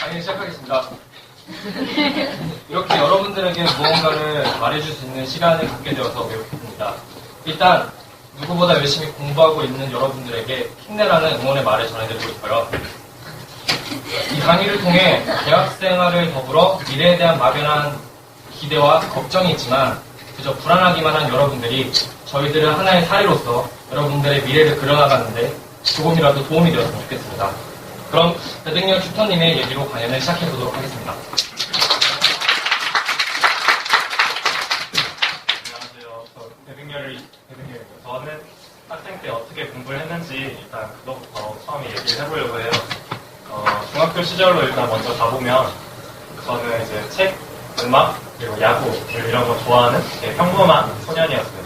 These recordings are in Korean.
강의 시작하겠습니다. 이렇게 여러분들에게 무언가를 말해줄 수 있는 시간을 갖게 되어서 매우 기쁩니다. 일단 누구보다 열심히 공부하고 있는 여러분들에게 힘내라는 응원의 말을 전해드리고 싶어요. 이 강의를 통해 대학생활을 더불어 미래에 대한 막연한 기대와 걱정이 있지만 그저 불안하기만 한 여러분들이 저희들은 하나의 사례로서 여러분들의 미래를 그려나가는데 조금이라도 도움이 되었으면 좋겠습니다. 그럼 배등열 튜터님의 얘기로 강연을 시작해보도록 하겠습니다. 안녕하세요. 배등열이고요. 저는 학생 때 어떻게 공부를 했는지 일단 그것부터 처음에 얘기를 해보려고 해요. 중학교 시절로 일단 먼저 가보면 저는 이제 책, 음악, 그리고 야구 이런 거 좋아하는 되게 평범한 소년이었어요.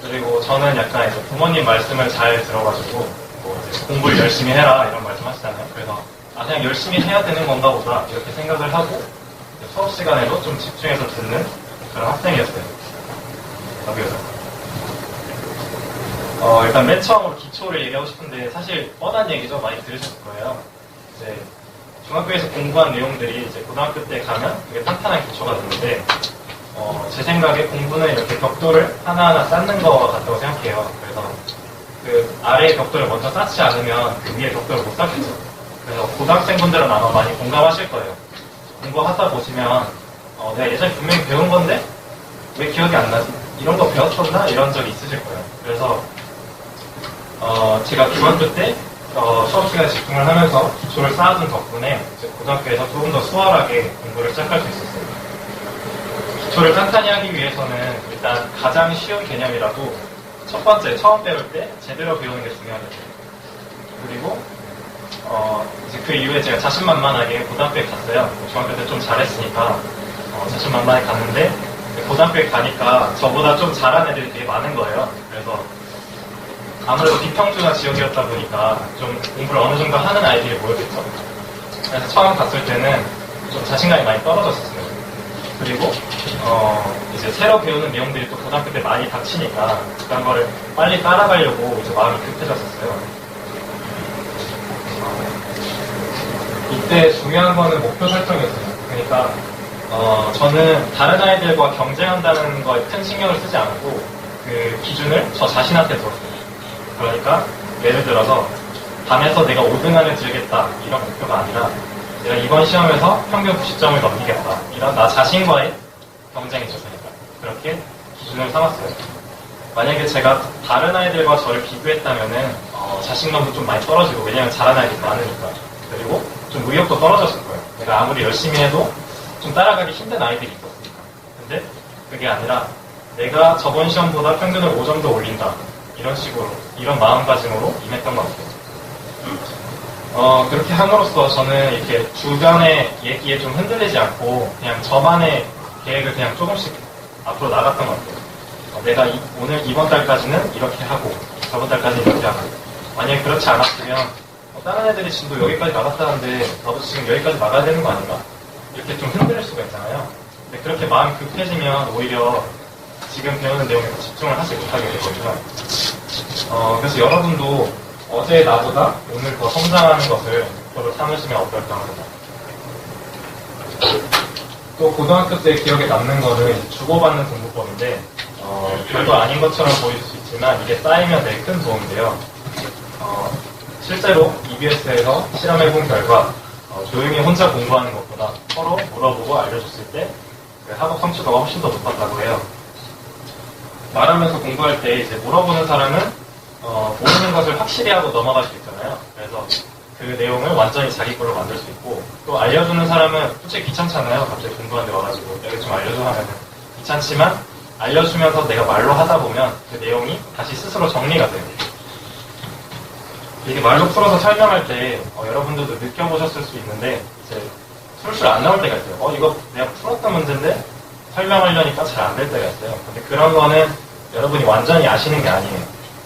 그리고 저는 약간 이제 부모님 말씀을 잘 들어가지고 뭐 이제 공부를 열심히 해라 이런 말씀 하시잖아요. 그래서 그냥 열심히 해야 되는 건가 보다 이렇게 생각을 하고 수업 시간에도 좀 집중해서 듣는 그런 학생이었어요. 여기서 일단 맨 처음으로 기초를 얘기하고 싶은데 사실 뻔한 얘기죠. 많이 들으셨을 거예요. 이제 중학교에서 공부한 내용들이 이제 고등학교 때 가면 되게 탄탄한 기초가 되는데 제 생각에 공부는 이렇게 벽돌을 하나하나 쌓는 것 같다고 생각해요. 그래서 그 아래의 벽돌을 먼저 쌓지 않으면 그 위에 벽돌을 못 쌓겠죠. 그래서 고등학생분들은 아마 많이 공감하실 거예요. 공부하다 보시면 내가 예전에 분명히 배운 건데 왜 기억이 안 나지? 이런 거 배웠었나? 이런 적이 있으실 거예요. 그래서 제가 중학교 때 수업 시간에 집중을 하면서 기초를 쌓아둔 덕분에 이제 고등학교에서 조금 더 수월하게 공부를 시작할 수 있었어요. 기초를 탄탄히 하기 위해서는 일단 가장 쉬운 개념이라도 첫 번째, 처음 배울 때 제대로 배우는 게 중요하겠죠. 그리고 이제 그 이후에 제가 자신만만하게 고등학교에 갔어요. 중학교 때 좀 잘했으니까 자신만만하게 갔는데 고등학교에 가니까 저보다 좀 잘한 애들이 되게 많은 거예요. 그래서 아무래도 비평준화 지역이었다 보니까 좀 공부를 어느 정도 하는 아이들이 모였겠죠. 그래서 처음 갔을 때는 좀 자신감이 많이 떨어졌었어요. 그리고 이제 새로 배우는 내용들이 또 고등학교 때 많이 닥치니까 그런 거를 빨리 따라가려고 이제 마음이 급해졌었어요. 이때 중요한 거는 목표 설정이었어요. 그러니까 저는 다른 아이들과 경쟁한다는 거에 큰 신경을 쓰지 않고 그 기준을 저 자신한테 뒀어요. 그러니까 예를 들어서 반에서 내가 5등 안에 들겠다 이런 목표가 아니라 내가 이번 시험에서 평균 90점을 넘기겠다 이런 나 자신과의 경쟁이 있었으니까 그렇게 기준을 삼았어요. 만약에 제가 다른 아이들과 저를 비교했다면은 자신감도 좀 많이 떨어지고 왜냐면 잘하는 아이들이 많으니까 그리고 좀 의욕도 떨어졌을 거예요. 내가 아무리 열심히 해도 좀 따라가기 힘든 아이들이 있었으니까. 근데 그게 아니라 내가 저번 시험보다 평균을 5점 더 올린다 이런 식으로 이런 마음가짐으로 임했던 것 같아요. 그렇게 함으로써 저는 이렇게 주변의 얘기에 좀 흔들리지 않고 그냥 저만의 계획을 그냥 조금씩 앞으로 나갔던 것 같아요. 내가 이번 달까지는 이렇게 하고 저번 달까지는 이렇게 하고 만약에 그렇지 않았으면 다른 애들이 지금도 여기까지 나갔다는데 나도 지금 여기까지 나가야 되는 거 아닌가? 이렇게 좀 흔들릴 수가 있잖아요. 근데 그렇게 마음이 급해지면 오히려 지금 배우는 내용에 집중을 하지 못하게 되거든요. 그래서 여러분도 어제 나보다 오늘 더 성장하는 것을 목표로 삼으시면 어떨까 합니다. 또 고등학교 때 기억에 남는 거는 주고받는 공부법인데 별거 아닌 것처럼 보일 수 있지만 이게 쌓이면 되게 큰 도움이 돼요. 실제로 EBS에서 실험해본 결과 조용히 혼자 공부하는 것보다 서로 물어보고 알려줬을 때 그 학업 성취도가 훨씬 더 높았다고 해요. 말하면서 공부할 때 이제 물어보는 사람은 모르는 것을 확실히 하고 넘어갈 수 있잖아요. 그래서 그 내용을 완전히 자기 걸로 만들 수 있고 또 알려주는 사람은 솔직히 귀찮잖아요. 갑자기 공부하는데 와가지고 내가 좀 알려줘 하면 귀찮지만 알려주면서 내가 말로 하다 보면 그 내용이 다시 스스로 정리가 돼요. 이게 말로 풀어서 설명할 때 여러분들도 느껴보셨을 수 있는데 이제 술술 안 나올 때가 있어요. 이거 내가 풀었던 문제인데 설명하려니까 잘 안 될 때가 있어요. 근데 그런 거는 여러분이 완전히 아시는 게 아니에요.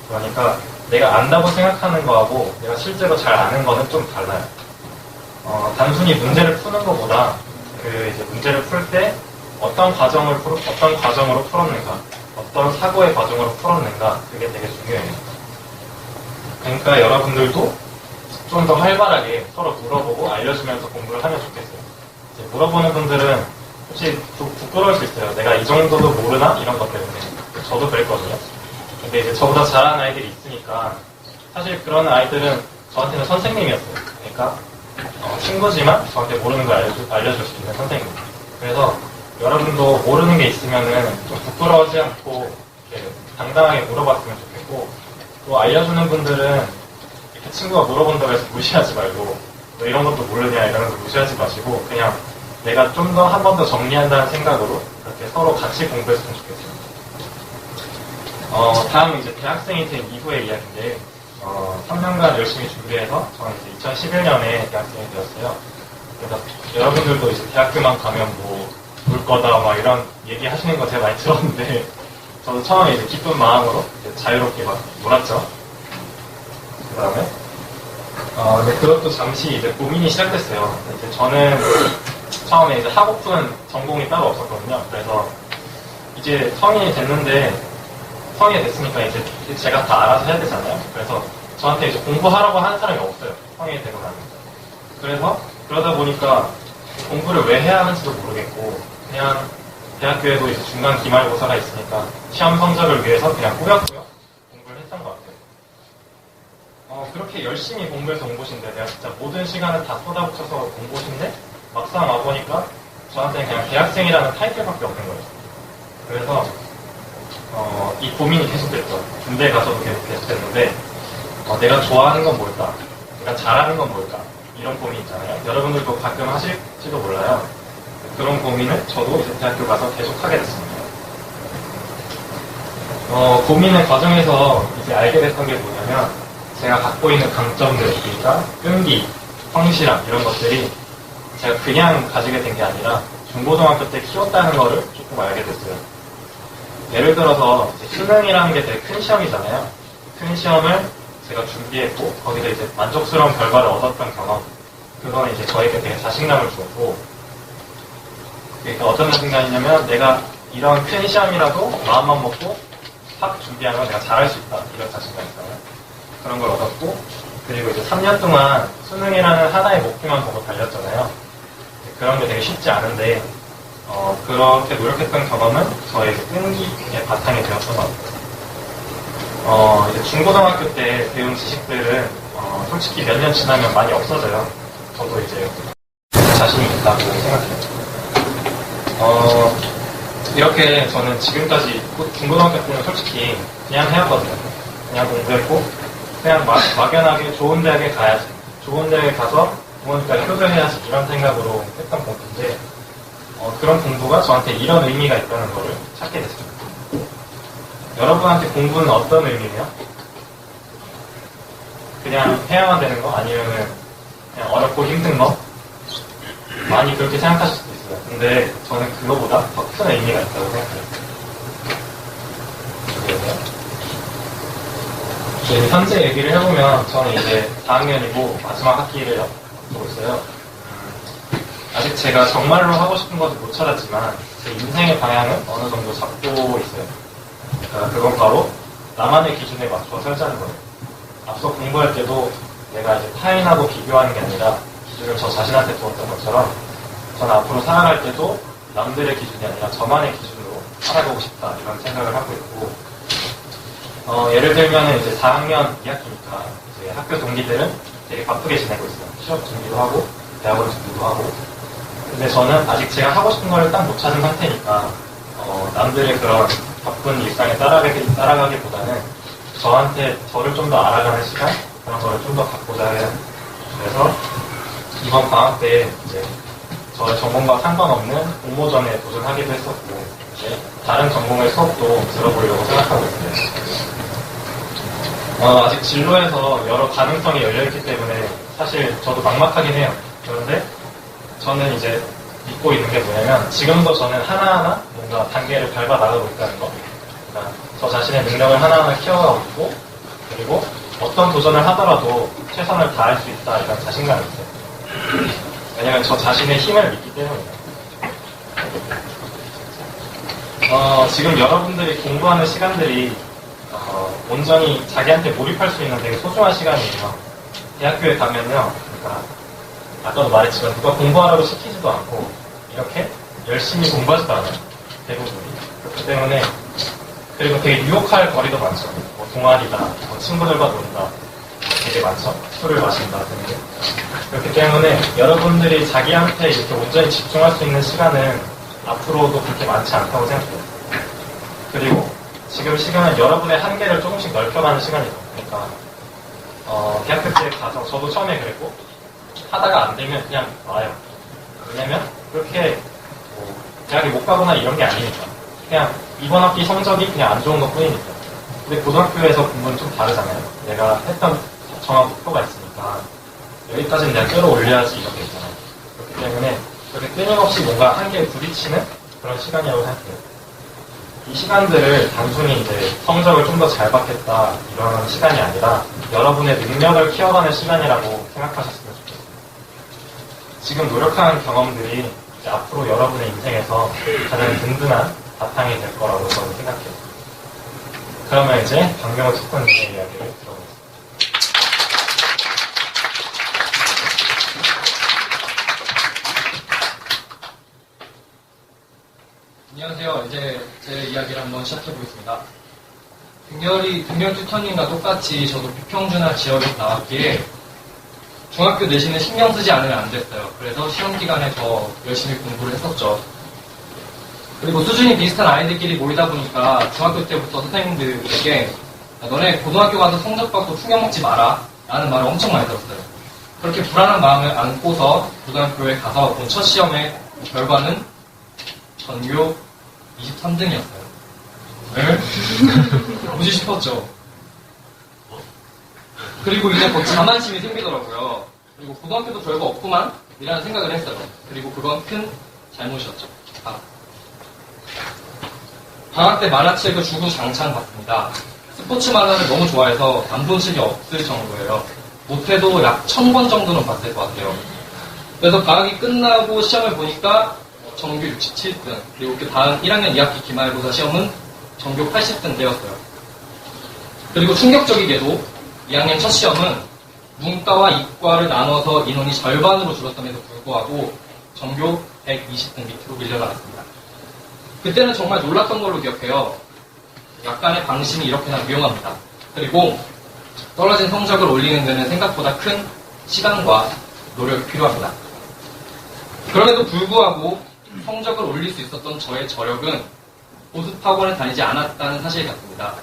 그러니까 내가 안다고 생각하는 거하고 내가 실제로 잘 아는 거는 좀 달라요. 단순히 문제를 푸는 것보다 그 이제 문제를 풀 때 어떤 과정으로 풀었는가, 어떤 사고의 과정으로 풀었는가 그게 되게 중요해요. 그러니까 여러분들도 좀 더 활발하게 서로 물어보고 알려주면서 공부를 하면 좋겠어요. 이제 물어보는 분들은 혹시 부끄러울 수 있어요. 내가 이 정도도 모르나? 이런 것 때문에. 저도 그랬거든요. 근데 이제 저보다 잘하는 아이들이 있으니까 사실 그런 아이들은 저한테는 선생님이었어요. 그러니까 친구지만 저한테 모르는 걸 알려줄 수 있는 선생님. 그래서 여러분도 모르는 게 있으면은 좀 부끄러워하지 않고 이렇게 당당하게 물어봤으면 좋겠고, 또 알려주는 분들은 이렇게 친구가 물어본다고 해서 무시하지 말고 너 이런 것도 모르냐 이런 거 무시하지 마시고 그냥 내가 좀 더 한 번 더 정리한다는 생각으로 그렇게 서로 같이 공부했으면 좋겠어요. 다음은 이제 대학생이 된 이후의 이야기인데 3년간 열심히 준비해서 저는 이제 2011년에 대학생이 되었어요. 그래서 여러분들도 이제 대학교만 가면 뭐 울 거다 막 이런 얘기 하시는 거 제가 많이 들었는데 저도 처음에 이제 기쁜 마음으로 이제 자유롭게 막 놀았죠. 그 다음에 근데 그것도 잠시 이제 고민이 시작됐어요. 이제 저는 처음에 이제 하고픈 전공이 따로 없었거든요. 그래서 이제 성인이 됐으니까 이제 제가 다 알아서 해야 되잖아요. 그래서 저한테 이제 공부하라고 하는 사람이 없어요. 성인이 되고 나면. 그래서 그러다 보니까 공부를 왜 해야 하는지도 모르겠고 그냥 대학교에도 이제 중간 기말고사가 있으니까 시험 성적을 위해서 그냥 꾸역꾸역 공부를 했던 것 같아요. 그렇게 열심히 공부해서 온 곳인데 내가 진짜 모든 시간을 다 쏟아붙여서 온 곳인데 막상 와보니까 저한테는 그냥 대학생이라는 타이틀밖에 없는 거예요. 그래서 이 고민이 계속됐죠. 군대 가서도 계속됐는데 내가 좋아하는 건 뭘까? 내가 잘하는 건 뭘까? 이런 고민 있잖아요. 여러분들도 가끔 하실지도 몰라요. 그런 고민을 저도 이제 대학교 가서 계속 하게 됐습니다. 고민의 과정에서 이제 알게 됐던 게 뭐냐면 제가 갖고 있는 강점들, 그러니까 끈기, 성실함 이런 것들이 제가 그냥 가지게 된 게 아니라 중고등학교 때 키웠다는 거를 조금 알게 됐어요. 예를 들어서 수능이라는 게 되게 큰 시험이잖아요. 큰 시험을 제가 준비했고 거기서 이제 만족스러운 결과를 얻었던 경험, 그거는 이제 저에게 되게 자신감을 주었고, 그러니까 어떤 자신감이냐면 내가 이런 큰 시험이라도 마음만 먹고 확 준비하면 내가 잘할 수 있다, 이런 자신감 있잖아요. 그런 걸 얻었고, 그리고 이제 3년 동안 수능이라는 하나의 목표만 보고 달렸잖아요. 그런 게 되게 쉽지 않은데 그렇게 노력했던 경험은 저의 끈기의 바탕이 되었던 것 같아요. 이제 중고등학교 때 배운 지식들은 솔직히 몇 년 지나면 많이 없어져요. 저도 이제 자신이 있다고 생각해요. 이렇게 저는 지금까지 중고등학교 때는 솔직히 그냥 해왔거든요. 그냥 공부했고 그냥 막연하게 좋은 대학에 가야지, 좋은 대학에 가서 부모님까지 효도해야지 이런 생각으로 했던 공부인데 그런 공부가 저한테 이런 의미가 있다는 거를 찾게 됐습니다. 여러분한테 공부는 어떤 의미예요? 그냥 해야만 되는 거? 아니면은 그냥 어렵고 힘든 거? 많이 그렇게 생각하실 수도 있어요. 근데 저는 그거보다 더 큰 의미가 있다고 생각해요. 이제 현재 얘기를 해보면 저는 이제 4학년이고 마지막 학기를 앞두고 있어요. 아직 제가 정말로 하고 싶은 것을 못 찾았지만 제 인생의 방향은 어느 정도 잡고 있어요. 그러니까 그건 바로 나만의 기준에 맞춰 살자는 거예요. 앞서 공부할 때도 내가 이제 타인하고 비교하는 게 아니라 기준을 저 자신한테 두었던 것처럼 저는 앞으로 살아갈 때도 남들의 기준이 아니라 저만의 기준으로 살아가고 싶다, 이런 생각을 하고 있고, 예를 들면 이제 4학년 2학기니까 이제 학교 동기들은 되게 바쁘게 지내고 있어요. 취업 준비도 하고 대학원 준비도 하고. 근데 저는 아직 제가 하고 싶은 거를 딱 못 찾은 상태니까 남들의 그런 바쁜 일상에 따라가기보다는 저한테 저를 좀 더 알아가는 시간, 그런 거를 좀 더 갖고자 해요. 그래서 이번 방학 때 이제 저의 전공과 상관없는 공모전에 도전하기도 했었고, 이제 다른 전공의 수업도 들어보려고 생각하고 있어요. 아직 진로에서 여러 가능성이 열려있기 때문에 사실 저도 막막하긴 해요. 그런데 저는 이제 믿고 있는 게 뭐냐면 지금도 저는 하나하나 뭔가 단계를 밟아 나가고 있다는 거. 그러니까 저 자신의 능력을 하나하나 키워가고 있고, 그리고 어떤 도전을 하더라도 최선을 다할 수 있다, 이런 자신감이 있어요. 왜냐면 저 자신의 힘을 믿기 때문이에요. 지금 여러분들이 공부하는 시간들이 온전히 자기한테 몰입할 수 있는 되게 소중한 시간이에요. 대학교에 가면요, 그러니까 아까도 말했지만 누가 공부하라고 시키지도 않고 이렇게 열심히 공부하지도 않아요. 대부분이. 그렇기 때문에 그리고 되게 유혹할 거리도 많죠. 뭐 동아리다, 뭐 친구들과 논다 되게 많죠. 술을 마신다 등등. 그렇기 때문에 여러분들이 자기한테 이렇게 온전히 집중할 수 있는 시간은 앞으로도 그렇게 많지 않다고 생각해요. 그리고 지금 시간은 여러분의 한계를 조금씩 넓혀가는 시간이죠. 그러니까 대학교 때 가서 저도 처음에 그랬고 하다가 안 되면 그냥 와요. 왜냐면 그렇게 뭐 대학에 못 가거나 이런 게 아니니까. 그냥 이번 학기 성적이 그냥 안 좋은 것 뿐이니까. 근데 고등학교에서 공부는 좀 다르잖아요. 내가 했던 정한 목표가 있으니까 여기까지는 내가 끌어올려야지 이런 게 있잖아요. 그렇기 때문에 그렇게 끊임없이 뭔가 한계에 부딪히는 그런 시간이라고 생각해요. 이 시간들을 단순히 이제 성적을 좀 더 잘 받겠다 이런 시간이 아니라 여러분의 능력을 키워가는 시간이라고 생각하셨으면 좋겠어요. 지금 노력하는 경험들이 이제 앞으로 여러분의 인생에서 가장 든든한 바탕이 될 거라고 저는 생각해요. 그러면 이제 박명호 특권님의 이야기를 들어보겠습니다. 안녕하세요. 이제 제 이야기를 한번 시작해 보겠습니다. 등렬 튜터님과 똑같이 저도 비평준화 지역에서 나왔기에 중학교 내신을 신경 쓰지 않으면 안 됐어요. 그래서 시험 기간에 더 열심히 공부를 했었죠. 그리고 수준이 비슷한 아이들끼리 모이다 보니까 중학교 때부터 선생님들에게 너네 고등학교 가서 성적 받고 충격 먹지 마라 라는 말을 엄청 많이 들었어요. 그렇게 불안한 마음을 안고서 고등학교에 가서 본 첫 시험의 결과는 전교 23등이었어요. 네? 뭐지 싶었죠. 그리고 이제 곧 자만심이 생기더라고요. 그리고 고등학교도 별거 없구만 이라는 생각을 했어요. 그리고 그건 큰 잘못이었죠. 방학 때 만화책을 주구장창 봤습니다. 스포츠 만화를 너무 좋아해서 안 본 책이 없을 정도예요. 못해도 약 1000권 정도는 봤을 것 같아요. 그래서 방학이 끝나고 시험을 보니까 전교 67등, 그리고 그 다음 1학년 2학기 기말고사 시험은 전교 80등 되었어요. 그리고 충격적이게도 2학년 첫 시험은 문과와 이과를 나눠서 인원이 절반으로 줄었음에도 불구하고 전교 120등 밑으로 밀려나갔습니다. 그때는 정말 놀랐던 걸로 기억해요. 약간의 방심이 이렇게나 위험합니다. 그리고 떨어진 성적을 올리는 데는 생각보다 큰 시간과 노력이 필요합니다. 그럼에도 불구하고 성적을 올릴 수 있었던 저의 저력은 보습학원을 다니지 않았다는 사실 같습니다.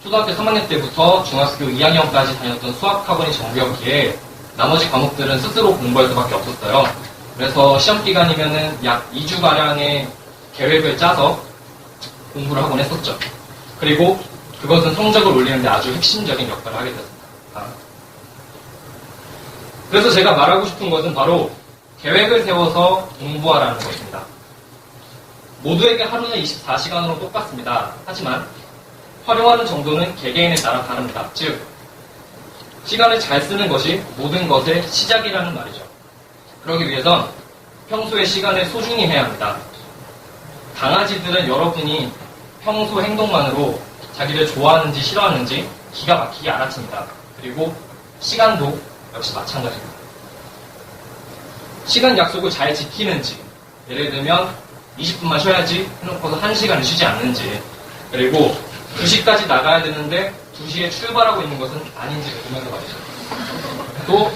초등학교 3학년 때부터 중학교 2학년까지 다녔던 수학학원이 전부였기에 나머지 과목들은 스스로 공부할 수밖에 없었어요. 그래서 시험 기간이면은 약 2주가량의 계획을 짜서 공부를 하곤 했었죠. 그리고 그것은 성적을 올리는데 아주 핵심적인 역할을 하게 됐습니다. 그래서 제가 말하고 싶은 것은 바로 계획을 세워서 공부하라는 것입니다. 모두에게 하루는 24시간으로 똑같습니다. 하지만 활용하는 정도는 개개인에 따라 다릅니다. 즉, 시간을 잘 쓰는 것이 모든 것의 시작이라는 말이죠. 그러기 위해선 평소에 시간을 소중히 해야 합니다. 강아지들은 여러분이 평소 행동만으로 자기를 좋아하는지 싫어하는지 기가 막히게 알아챕니다. 그리고 시간도 역시 마찬가지입니다. 시간 약속을 잘 지키는지, 예를 들면 20분만 쉬어야지 해놓고서 1시간을 쉬지 않는지, 그리고 2시까지 나가야 되는데 2시에 출발하고 있는 것은 아닌지를 보면서 말이죠. 또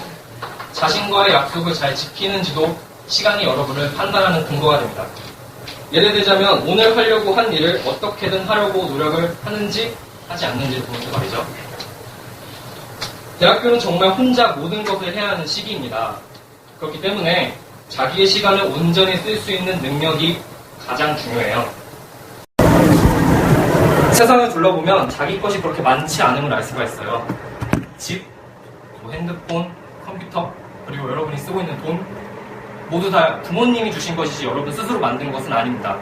자신과의 약속을 잘 지키는지도 시간이 여러분을 판단하는 근거가 됩니다. 예를 들자면 오늘 하려고 한 일을 어떻게든 하려고 노력을 하는지 하지 않는지를 보면서 말이죠. 대학교는 정말 혼자 모든 것을 해야 하는 시기입니다. 그렇기 때문에 자기의 시간을 온전히 쓸 수 있는 능력이 가장 중요해요. 세상을 둘러보면 자기 것이 그렇게 많지 않음을 알 수가 있어요. 집, 뭐 핸드폰, 컴퓨터, 그리고 여러분이 쓰고 있는 돈, 모두 다 부모님이 주신 것이지 여러분 스스로 만든 것은 아닙니다.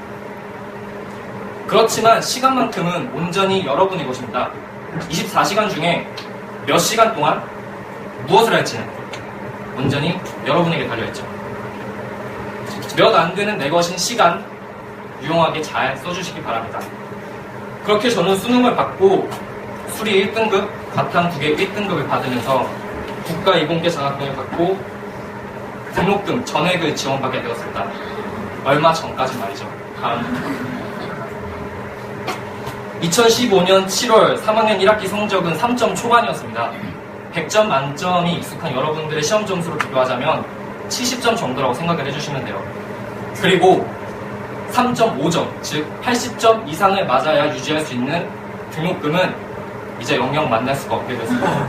그렇지만 시간만큼은 온전히 여러분의 것입니다. 24시간 중에 몇 시간 동안 무엇을 할지는 온전히 여러분에게 달려있죠. 몇 안 되는 내 것인 시간, 유용하게 잘 써주시기 바랍니다. 그렇게 저는 수능을 받고 수리 1등급, 과탐 2개 1등급을 받으면서 국가 이공계 장학금을 받고 등록금, 전액을 지원받게 되었습니다. 얼마 전까지 말이죠. 다음. 2015년 7월 3학년 1학기 성적은 3점 초반이었습니다. 100점 만점이 익숙한 여러분들의 시험 점수로 비교하자면 70점 정도라고 생각을 해주시면 돼요. 그리고 3.5점, 즉 80점 이상을 맞아야 유지할 수 있는 등록금은 이제 영영 만날 수가 없게 됐습니다.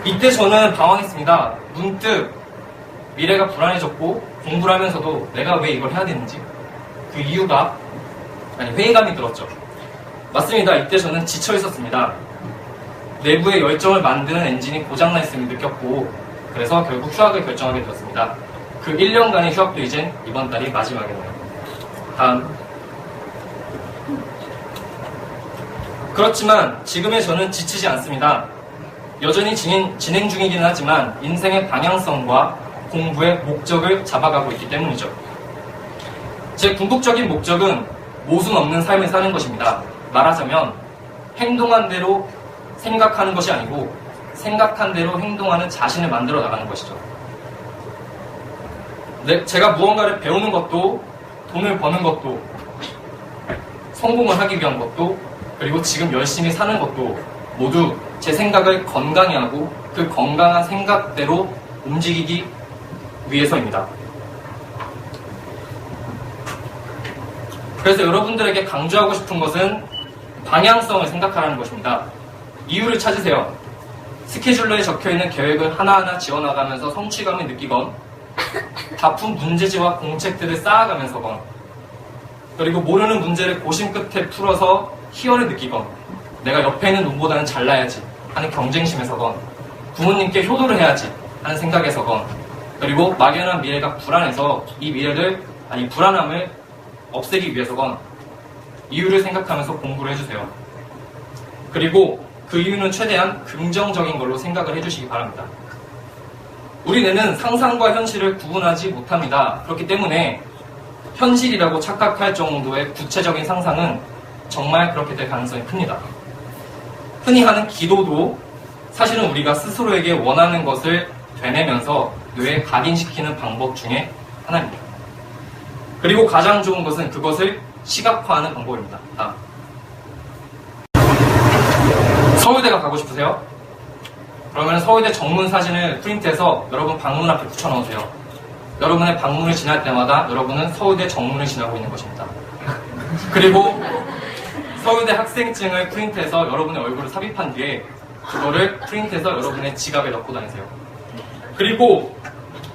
이때 저는 방황했습니다. 문득 미래가 불안해졌고 공부를 하면서도 내가 왜 이걸 해야 되는지 그 이유가 회의감이 들었죠. 맞습니다. 이때 저는 지쳐 있었습니다. 내부의 열정을 만드는 엔진이 고장나 있음을 느꼈고 그래서 결국 휴학을 결정하게 되었습니다. 그 1년간의 휴학도 이젠 이번 달이 마지막이네요. 다음. 그렇지만 지금의 저는 지치지 않습니다. 여전히 진행 중이긴 하지만 인생의 방향성과 공부의 목적을 잡아가고 있기 때문이죠. 제 궁극적인 목적은 모순 없는 삶을 사는 것입니다. 말하자면 행동한 대로 생각하는 것이 아니고 생각한 대로 행동하는 자신을 만들어 나가는 것이죠. 제가 무언가를 배우는 것도 돈을 버는 것도 성공을 하기 위한 것도 그리고 지금 열심히 사는 것도 모두 제 생각을 건강히 하고 그 건강한 생각대로 움직이기 위해서입니다. 그래서 여러분들에게 강조하고 싶은 것은 방향성을 생각하라는 것입니다. 이유를 찾으세요. 스케줄러에 적혀있는 계획을 하나하나 지어나가면서 성취감을 느끼건 바쁜 문제지와 공책들을 쌓아가면서건 그리고 모르는 문제를 고심 끝에 풀어서 희열을 느끼건 내가 옆에 있는 놈보다는 잘나야지 하는 경쟁심에서건 부모님께 효도를 해야지 하는 생각에서건 그리고 막연한 미래가 불안해서 이 불안함을 없애기 위해서건 이유를 생각하면서 공부를 해주세요. 그리고 그 이유는 최대한 긍정적인 걸로 생각을 해주시기 바랍니다. 우리 뇌는 상상과 현실을 구분하지 못합니다. 그렇기 때문에 현실이라고 착각할 정도의 구체적인 상상은 정말 그렇게 될 가능성이 큽니다. 흔히 하는 기도도 사실은 우리가 스스로에게 원하는 것을 되뇌면서 뇌에 각인시키는 방법 중에 하나입니다. 그리고 가장 좋은 것은 그것을 시각화하는 방법입니다. 다음. 서울대가 가고 싶으세요? 그러면 서울대 정문 사진을 프린트해서 여러분 방문 앞에 붙여넣으세요. 여러분의 방문을 지날 때마다 여러분은 서울대 정문을 지나고 있는 것입니다. 그리고 서울대 학생증을 프린트해서 여러분의 얼굴을 삽입한 뒤에 그거를 프린트해서 여러분의 지갑에 넣고 다니세요. 그리고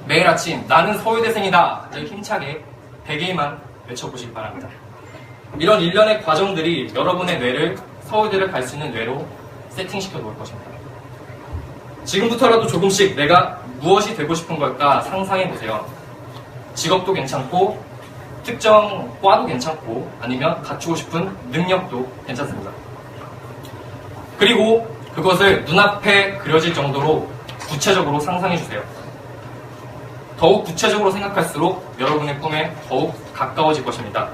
매일 아침 나는 서울대생이다 를 힘차게 100일만 외쳐보시기 바랍니다. 이런 일련의 과정들이 여러분의 뇌를 서울대를 갈 수 있는 뇌로 세팅시켜 놓을 것입니다. 지금부터라도 조금씩 내가 무엇이 되고 싶은 걸까 상상해 보세요. 직업도 괜찮고 특정 과도 괜찮고 아니면 갖추고 싶은 능력도 괜찮습니다. 그리고 그것을 눈앞에 그려질 정도로 구체적으로 상상해 주세요. 더욱 구체적으로 생각할수록 여러분의 꿈에 더욱 가까워질 것입니다.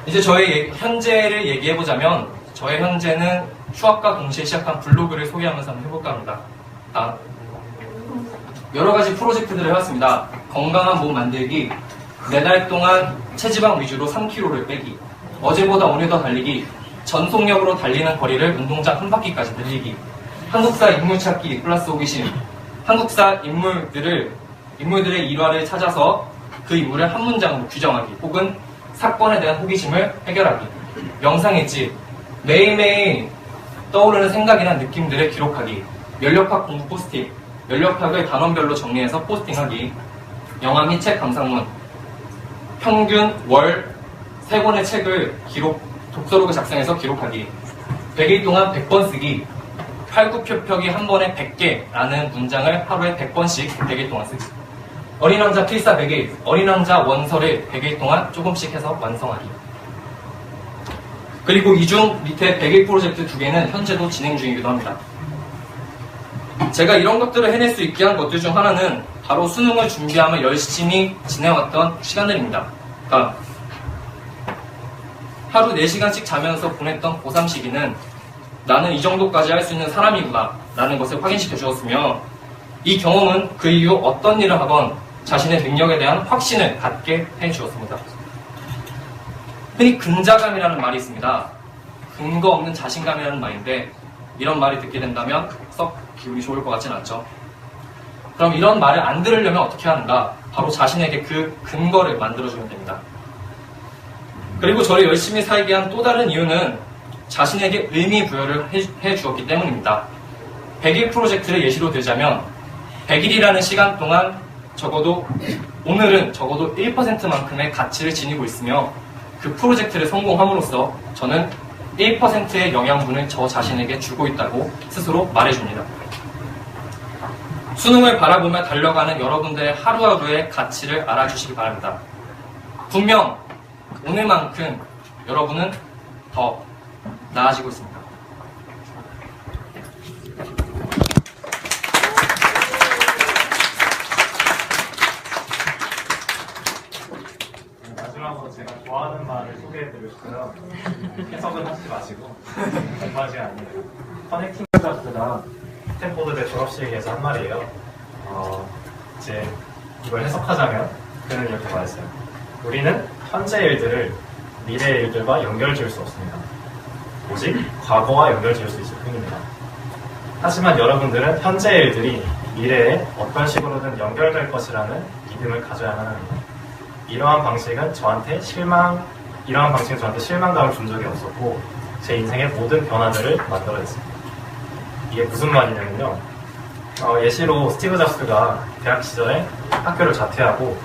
이제 저의 현재를 얘기해보자면 저의 현재는 휴학과 동시에 시작한 블로그를 소개하면서 한번 해볼까 합니다. 여러 가지 프로젝트들을 해왔습니다. 건강한 몸 만들기, 4달 동안 체지방 위주로 3kg를 빼기, 어제보다 오늘 더 달리기, 전속력으로 달리는 거리를 운동장 한 바퀴까지 늘리기, 한국사 인물 찾기 플러스 호기심, 한국사 인물들의 일화를 찾아서 그 인물을 한 문장으로 규정하기, 혹은 사건에 대한 호기심을 해결하기, 명상했지, 매일매일 떠오르는 생각이나 느낌들을 기록하기, 연력학 공부 포스팅, 연력학을 단원별로 정리해서 포스팅하기, 영화 및 책 감상문, 평균 월 3권의 책을 독서록을 작성해서 기록하기, 100일 동안 100번 쓰기, 팔굽혀펴기 한 번에 100개라는 문장을 하루에 100번씩 100일 동안 쓰기, 어린 왕자 필사 100일, 어린 왕자 원서를 100일 동안 조금씩 해서 완성하기. 그리고 이 중 밑에 100일 프로젝트 2개는 현재도 진행 중이기도 합니다. 제가 이런 것들을 해낼 수 있게 한 것들 중 하나는 바로 수능을 준비하며 열심히 지내왔던 시간들입니다. 하루 4시간씩 자면서 보냈던 고3 시기는 나는 이 정도까지 할 수 있는 사람이구나 라는 것을 확인시켜 주었으며 이 경험은 그 이후 어떤 일을 하건 자신의 능력에 대한 확신을 갖게 해주었습니다. 흔히 근자감이라는 말이 있습니다. 근거 없는 자신감이라는 말인데 이런 말이 듣게 된다면 썩 기분이 좋을 것 같진 않죠. 그럼 이런 말을 안 들으려면 어떻게 하는가? 바로 자신에게 그 근거를 만들어주면 됩니다. 그리고 저를 열심히 살게 한 또 다른 이유는 자신에게 의미 부여를 해주었기 때문입니다. 100일 프로젝트를 예시로 들자면 100일이라는 시간 동안 오늘은 적어도 1%만큼의 가치를 지니고 있으며 그 프로젝트를 성공함으로써 저는 1%의 영양분을 저 자신에게 주고 있다고 스스로 말해줍니다. 수능을 바라보며 달려가는 여러분들의 하루하루의 가치를 알아주시기 바랍니다. 분명 오늘만큼 여러분은 더 나아지고 있습니다. 마지막으로 제가 좋아하는 말을 소개해드리고 싶어요. 해석은 하지 마시고 공부하지 아니에요. 커넥팅 자스가 스탠포드대 졸업식에서 한 말이에요. 이제 이걸 해석하자면 그는 이렇게 말했어요. 우리는 현재 일들을 미래의 일들과 연결지을 수 없습니다. 오직 과거와 연결지을 수 있을 뿐입니다. 하지만 여러분들은 현재의 일들이 미래에 어떤 식으로든 연결될 것이라는 믿음을 가져야만 합니다. 이러한 방식은 저한테 실망감을 준 적이 없었고 제 인생의 모든 변화들을 만들어냈습니다. 이게 무슨 말이냐면요. 예시로 스티브 잡스가 대학 시절에 학교를 자퇴하고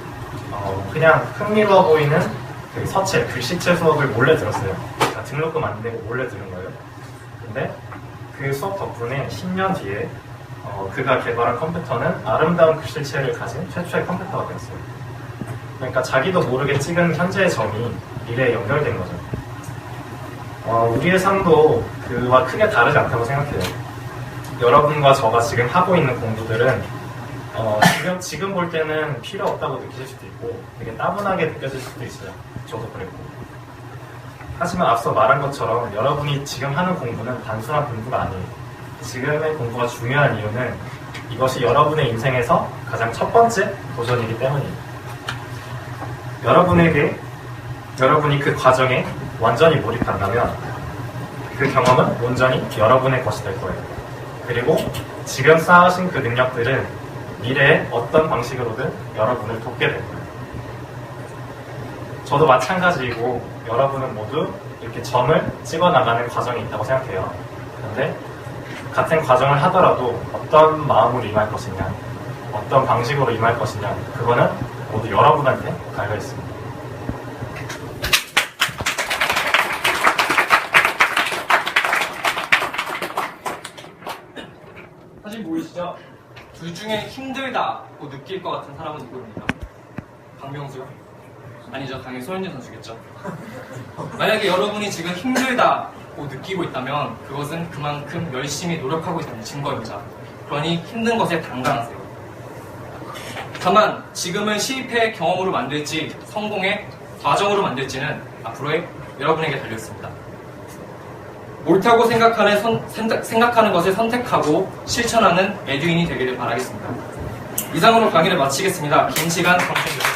그냥 흥미로워 보이는 그 서체, 글씨체 수업을 몰래 들었어요. 그러니까 등록금 안 내고 몰래 들은 거예요. 근데 그 수업 덕분에 10년 뒤에 그가 개발한 컴퓨터는 아름다운 글씨체를 가진 최초의 컴퓨터가 되었어요. 그러니까 자기도 모르게 찍은 현재의 점이 미래에 연결된 거죠. 우리의 삶도 그와 크게 다르지 않다고 생각해요. 여러분과 저가 지금 하고 있는 공부들은 지금 볼 때는 필요 없다고 느끼실 수도 있고 되게 따분하게 느껴질 수도 있어요. 저도 그랬고. 하지만 앞서 말한 것처럼 여러분이 지금 하는 공부는 단순한 공부가 아니에요. 지금의 공부가 중요한 이유는 이것이 여러분의 인생에서 가장 첫 번째 도전이기 때문이에요. 여러분이 그 과정에 완전히 몰입한다면 그 경험은 온전히 여러분의 것이 될 거예요. 그리고 지금 쌓으신 그 능력들은 미래에 어떤 방식으로든 여러분을 돕게 될 거예요. 저도 마찬가지이고 여러분은 모두 이렇게 점을 찍어 나가는 과정이 있다고 생각해요. 그런데 같은 과정을 하더라도 어떤 마음으로 임할 것이냐, 어떤 방식으로 임할 것이냐, 그거는 모두 여러분한테 달려 있습니다. 사실 보이시죠? 둘 중에 힘들다고 느낄 것 같은 사람은 누구입니까? 강병수요? 아니죠, 당연히 소현진 선수겠죠. 만약에 여러분이 지금 힘들다고 느끼고 있다면 그것은 그만큼 열심히 노력하고 있다는 증거입니다. 그러니 힘든 것에 당당하세요. 다만 지금은 실패의 경험으로 만들지 성공의 과정으로 만들지는 앞으로의 여러분에게 달려있습니다. 옳다고 생각하는 것을 선택하고 실천하는 에듀인이 되기를 바라겠습니다. 이상으로 강의를 마치겠습니다. 긴 시간 감사드립니다.